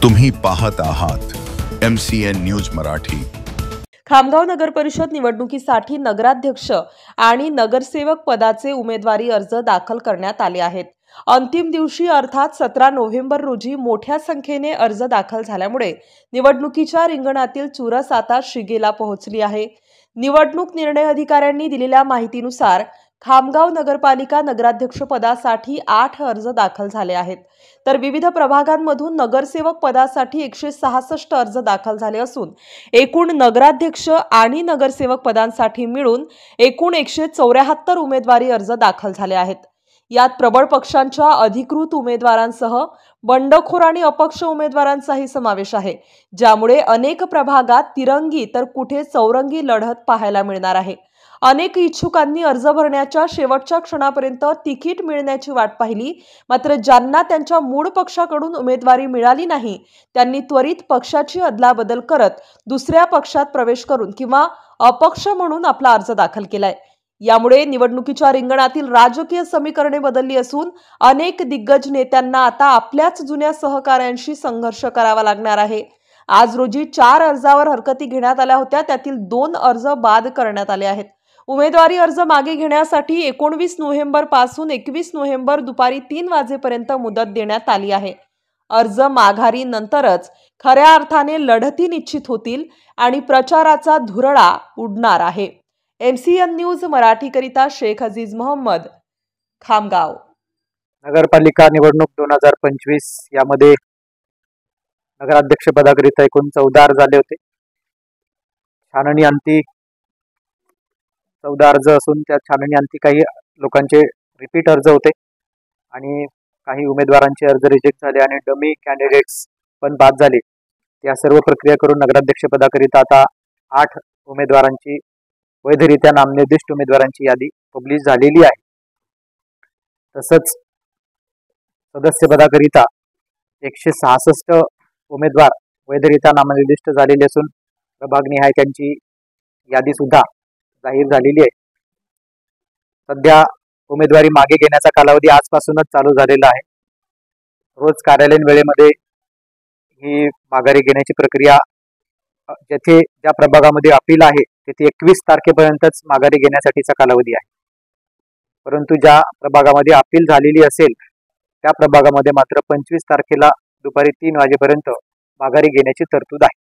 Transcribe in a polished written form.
तुम्ही पाहत आहात MCN न्यूज मराठी। खामगाव नगर परिषद निवडणुकीसाठी नगराध्यक्ष आणि नगरसेवक पदाचे उमेदवारी अर्ज दाखल करण्यात आले आहेत। अंतिम दिवशी अर्थात 17 नोव्हेंबर रोजी मोठ्या संख्येने अर्ज दाखल झाल्यामुळे निवडणुकीच्या रिंगणातील चुरस आता शिगेला पोहोचली आहे। निवडणूक निर्णय अधिकाऱ्यांनी दिलेल्या माहितीनुसार खामगाव नगरपालिका नगराध्यक्ष पदासाठी 8 अर्ज दाखल झाले आहेत, तर विविध प्रभागांमधून नगरसेवक पदासाठी 166 अर्ज दाखल झाले असून एकूण नगराध्यक्ष आणि नगरसेवक पदांसाठी मिळून एकूण 174 उमेदवारी अर्ज दाखल झाले आहेत। यात प्रबळ पक्षांच्या अधिकृत उमेदवारांसह बंडखोर आणि अपक्ष उमेदवारांचाही समावेश आहे, ज्यामुळे अनेक प्रभागात तिरंगी तर कुठे चौरंगी लढत पाहायला मिळणार आहे। अनेक इच्छुकांनी अर्ज भरण्याच्या शेवटच्या क्षणापर्यंत तिकीट मिळण्याची वाट पाहिली, मात्र ज्यांना त्यांच्या मूळ पक्षाकडून उमेदवारी मिळाली नाही त्यांनी त्वरित पक्षाची अदलाबदल करत दुसऱ्या पक्षात प्रवेश करून किंवा अपक्ष म्हणून आपला अर्ज दाखल केलाय। यामुळे निवडणुकीच्या रिंगणातील राजकीय समीकरणे बदलली असून अनेक दिग्गज नेत्यांना आता आपल्याच जुन्या सहकाऱ्यांशी संघर्ष करावा लागणार आहे। आज रोजी 4 अर्जावर हरकती घेण्यात आल्या होत्या, त्यातील 2 अर्ज बाद करण्यात आले आहेत। उमेदवारी अर्ज मागे घेण्यासाठी 19 नोव्हेंबर पासून 21 नोव्हेंबर दुपारी 3 वाजेपर्यंत मुदत देण्यात आली आहे। अर्ज माघारी नंतरच खऱ्या अर्थाने लढती निश्चित होतील आणि प्रचाराचा धुरळा उडणार आहे। MCN न्यूज मराठी करिता शेख अजीज मोहम्मद, खामगाव। नगरपालिका निवडणूक 2025 यामध्ये नगराध्यक्ष पदाकरिता एकूण 14 अर्ज आले होते। छाननी अंती 14 अर्ज असून त्या छाननी अंती काही लोकांचे रिपीट अर्ज होते आणि काही उमेदवारांचे अर्ज रिजेक्ट झाले आणि डमी कॅन्डिडेट्स पण बाद झाले। या सर्व प्रक्रिया करून नगराध्यक्ष पदाकरिता आता 8 उमेदवारांची वैधरित्या नामनिर्दिष्ट उमेदवारांची यादी पब्लिश झालेली आहे। तसंच सदस्य पदाकरिता 166 उमेदवार वैधरित्या नामनिर्दिष्ट झालेले असून प्रभागनिहाय त्यांची यादी सुद्धा जाहीर झालेली आहे। सध्या उमेदवारी मागे घेण्याचा कालावधी आजपासूनच चालू झालेला आहे। रोज कार्यालयीन वेळेमध्ये ही माघारी घेण्याची प्रक्रिया जेथे ज्या प्रभागामध्ये अपील आहे तेथे 21 तारखेपर्यंतच माघारी घेण्यासाठीचा कालावधी आहे, परंतु ज्या प्रभागामध्ये अपील झालेली असेल त्या प्रभागामध्ये मात्र 25 तारखेला दुपारी 3 वाजेपर्यंत माघारी घेण्याची तरतूद आहे।